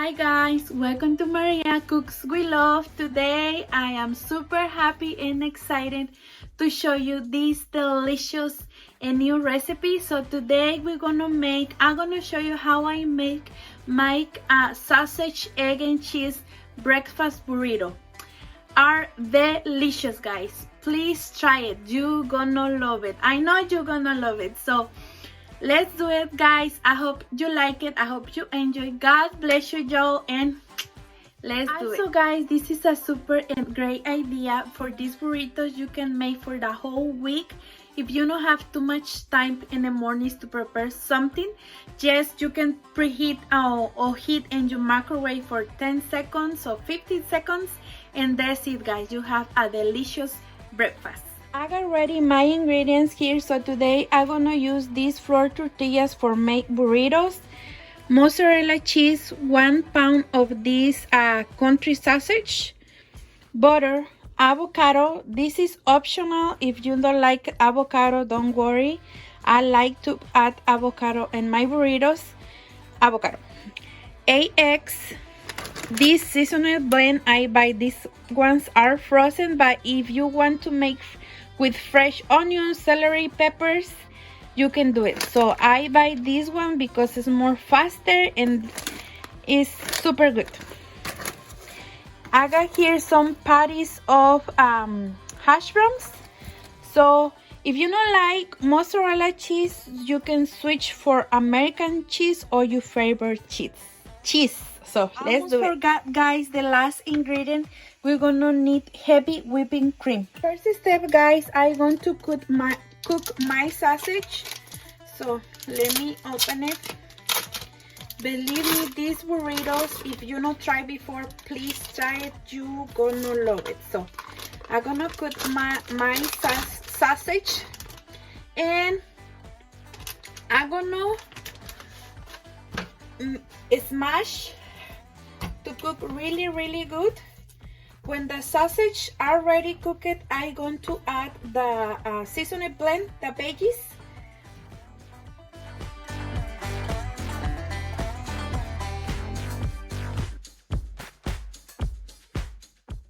Hi guys, welcome to Maria Cooks We Love. Today I am super happy and excited to show you this delicious and new recipe. So today I'm gonna show you how I make my sausage, egg and cheese breakfast burrito. Are delicious, guys. Please try it. You're gonna love it. I know you're gonna love it. So let's do it, guys. I hope you like it. I hope you enjoy. God bless you, Joe, and let's do it. Also, guys, this is a super and great idea for these burritos you can make for the whole week. If you don't have too much time in the mornings to prepare something, just you can preheat or heat in your microwave for 10 seconds or 15 seconds, and that's it, guys. You have a delicious breakfast. I got ready my ingredients here. So today I'm gonna use these flour tortillas for make burritos, mozzarella cheese, 1 pound of this country sausage, butter, avocado. This is optional. If you don't like avocado, don't worry. I like to add avocado in my burritos. Avocado, 8 eggs. This seasonal blend, I buy these ones are frozen, but if you want to make with fresh onions, celery, peppers, you can do it. So I buy this one because it's more faster and it's super good. I got here some patties of hash browns. So if you don't like mozzarella cheese, you can switch for American cheese or your favorite cheese. So let's do it. Forgot, guys, the last ingredient. We're gonna need heavy whipping cream. First step, guys, I'm going to cook my sausage. So let me open it. Believe me, these burritos, if you not try before, please try it. You gonna love it. So I'm gonna cook my sausage, and I'm gonna smash to cook really good. When the sausage already cooked, I'm going to add the seasoned blend, the veggies.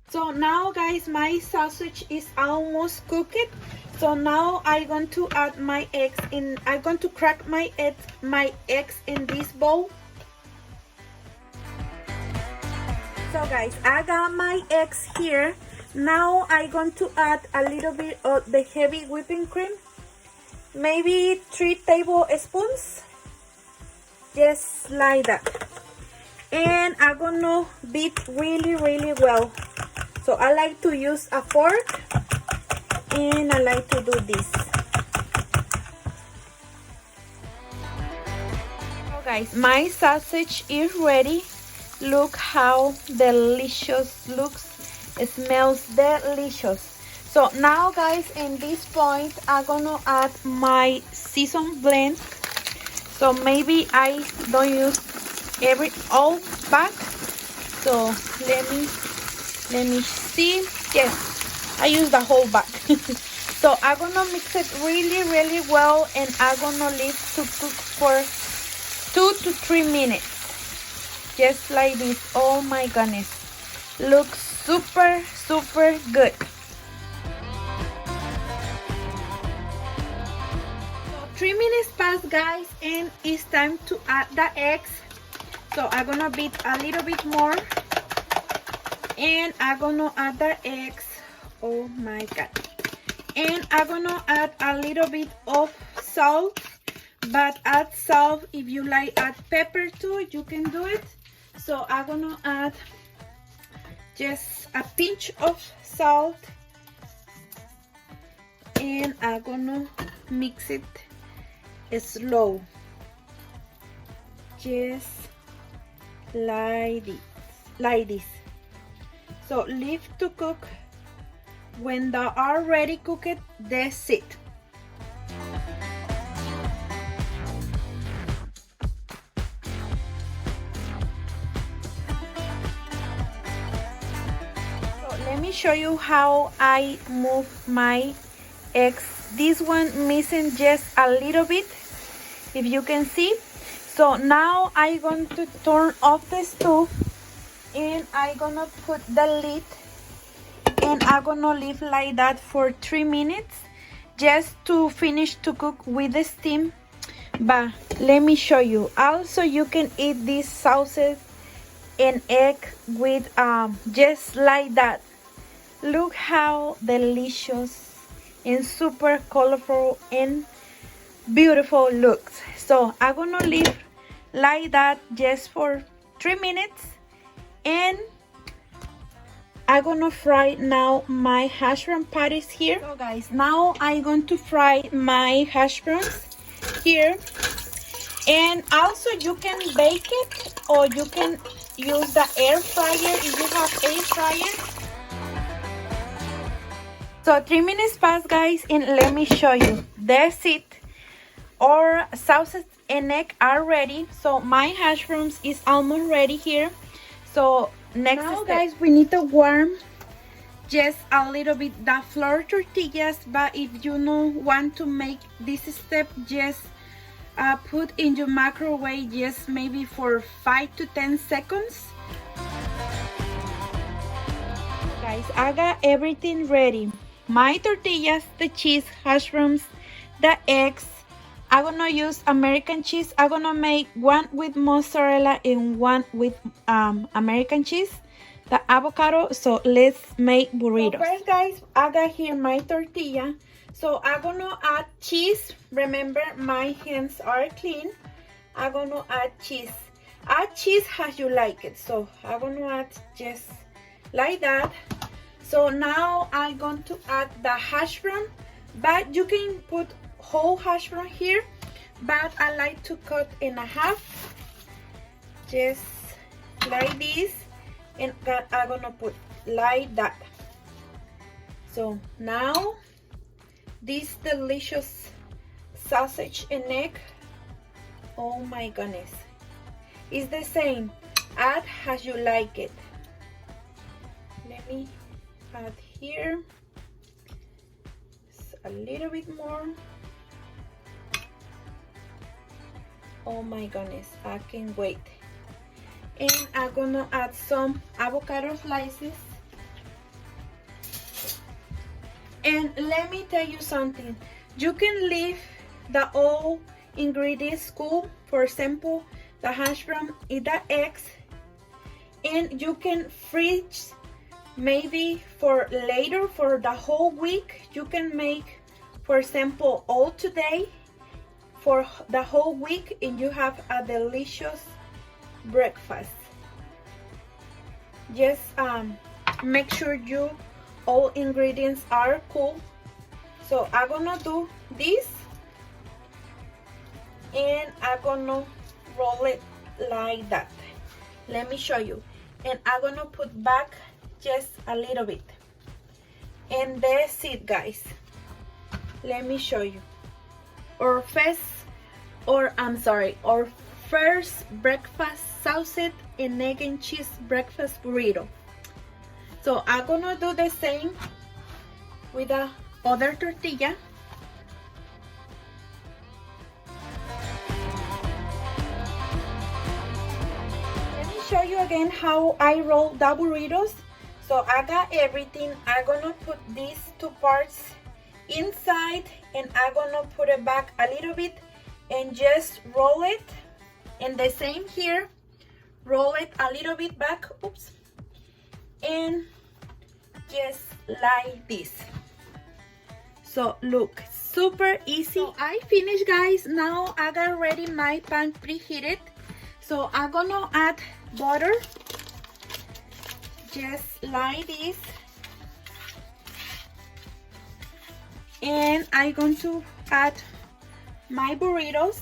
So now, guys, my sausage is almost cooked. So now I'm going to add my eggs in. I'm going to crack my eggs in this bowl. So guys, I got my eggs here. Now I'm going to add a little bit of the heavy whipping cream, maybe 3 tablespoons, just like that. And I'm gonna beat really well. So I like to use a fork, and I like to do this. So guys, my sausage is ready. Look how delicious looks. It smells delicious. So now, guys, in this point I'm gonna add my seasoned blend. So maybe I don't use all back. So let me see. Yes, I use the whole bag. So I'm gonna mix it really well, and I'm gonna leave to cook for 2 to 3 minutes. Just like this. Oh my goodness, looks super good. So 3 minutes passed, guys, and it's time to add the eggs. So I'm gonna beat a little bit more, and I'm gonna add the eggs. Oh my god. And I'm gonna add a little bit of salt, but add salt. If you like add pepper too, you can do it. So I'm gonna add just a pinch of salt, and I'm gonna mix it slow, just like this. So leave to cook. When they are ready cooked, that's it. Let me show you how I move my eggs. This one missing just a little bit, if you can see. So now I'm going to turn off the stove and I'm gonna put the lid and I'm gonna leave like that for 3 minutes just to finish to cook with the steam. But let me show you. Also, you can eat these sauces and egg with just like that. Look how delicious and super colorful and beautiful looks. So I'm gonna leave like that just for 3 minutes and I'm gonna fry now my hash brown patties here. So guys, now I'm going to fry my hash browns here. And also you can bake it or you can use the air fryer if you have air fryer. So 3 minutes passed, guys, and let me show you. That's it. Our sausage and egg are ready. So my hash browns is almost ready here. So next step, guys, we need to warm just a little bit the flour tortillas. But if you don't want to make this step, just put in your microwave just maybe for 5 to 10 seconds. Guys, I got everything ready. My tortillas, the cheese, hash browns, the eggs. I'm gonna use American cheese. I'm gonna make one with mozzarella and one with American cheese, the avocado. So let's make burritos. So first, guys, I got here my tortilla. So I'm gonna add cheese. Remember, my hands are clean. I'm gonna add cheese. Add cheese as you like it. So I'm gonna add just like that. So now I'm going to add the hash brown, but you can put whole hash brown here, but I like to cut in half, just like this, and I'm gonna put like that. So now this delicious sausage and egg, oh my goodness, it's the same. Add as you like it. Let me add here a little bit more. Oh my goodness, I can't wait. And I'm gonna add some avocado slices. And let me tell you something, you can leave the all ingredients cool. For example, the hash brown and the eggs, and you can freeze maybe for later, for the whole week. You can make, for example, all today for the whole week, and you have a delicious breakfast. Just make sure you all ingredients are cool. So I'm gonna do this and I'm gonna roll it like that. Let me show you. And I'm gonna put back just a little bit, and that's it, guys. Let me show you our first breakfast sausage and egg and cheese breakfast burrito. So I'm gonna do the same with the other tortilla. Let me show you again how I roll the burritos. So I got everything. I'm gonna put these two parts inside and I'm gonna put it back a little bit and just roll it. And the same here, roll it a little bit back, oops, and just like this. So look, super easy. So I finished, guys. Now I got ready my pan preheated. So I'm gonna add butter just like this, and I'm going to add my burritos,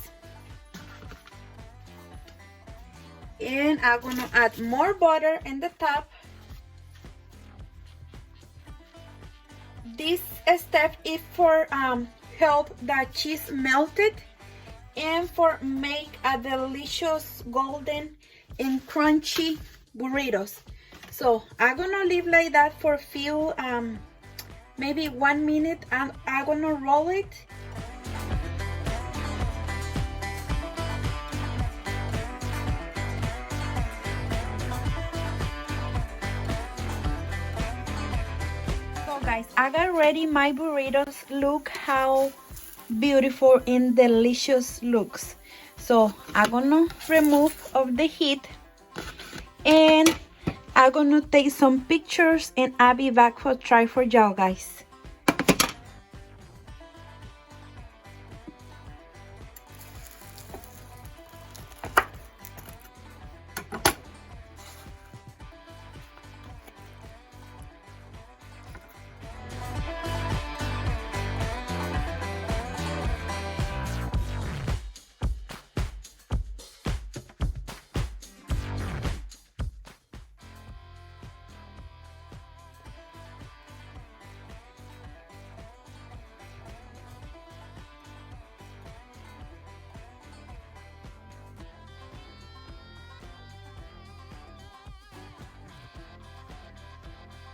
and I'm gonna add more butter in the top. This step is for help the cheese melted and for make a delicious golden and crunchy burritos. So I'm gonna leave like that for a few maybe 1 minute, and I'm gonna roll it. Guys, I got ready my burritos. Look how beautiful and delicious looks. So I'm gonna remove of the heat and I'm gonna take some pictures and I'll be back for try for y'all guys.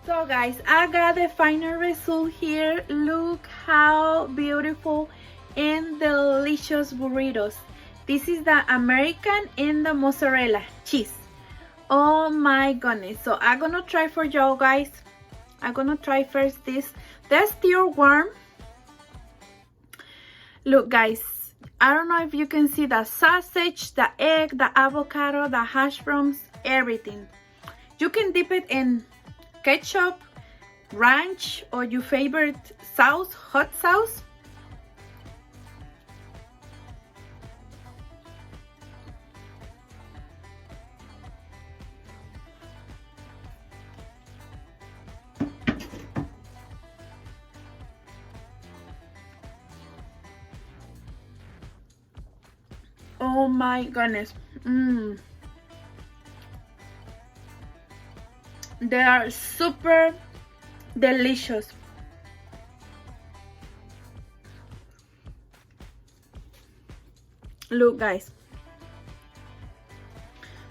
So guys, I got the final result here. Look how beautiful and delicious burritos. This is the American and the mozzarella cheese. Oh my goodness. So I'm gonna try for y'all guys. I'm gonna try first this. They're still warm. Look guys, I don't know if you can see the sausage, the egg, the avocado, the hash browns, everything. You can dip it in ketchup, ranch, or your favorite sauce, hot sauce. Oh my goodness. They are super delicious. Look guys,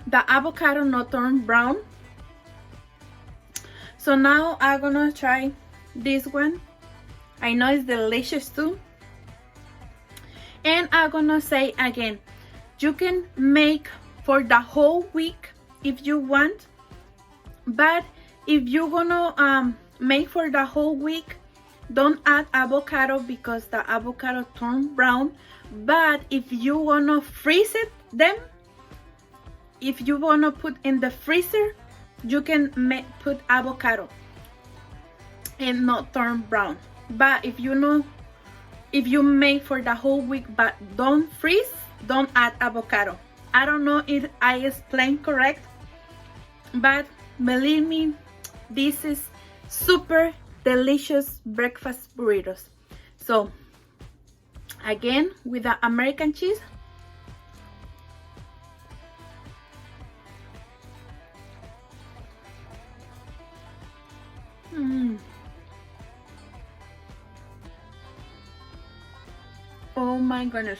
the avocado not turned brown. So now I'm gonna try this one. I know it's delicious too. And I'm gonna say again, you can make for the whole week if you want. But if you're gonna make for the whole week, don't add avocado because the avocado turn brown. But if you wanna freeze it, then if you wanna put in the freezer, you can put avocado and not turn brown. But if you know, if you make for the whole week but don't freeze, don't add avocado. I don't know if I explained correct, but believe me, this is super delicious breakfast burritos. So again, with the American cheese. Oh my goodness.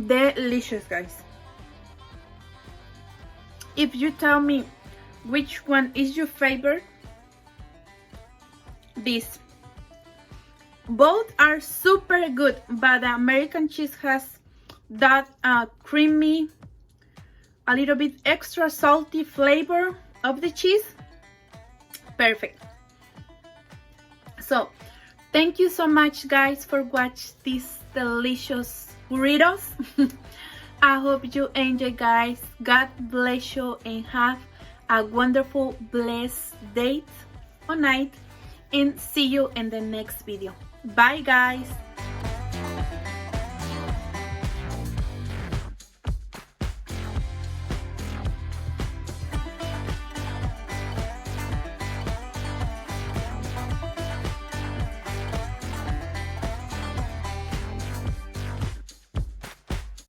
Delicious guys. If you tell me which one is your favorite, this. Both are super good, but the American cheese has that creamy, a little bit extra salty flavor of the cheese. Perfect. So thank you so much guys for watching these delicious burritos. I hope you enjoy guys. God bless you and have a wonderful blessed day or night, and see you in the next video. Bye guys.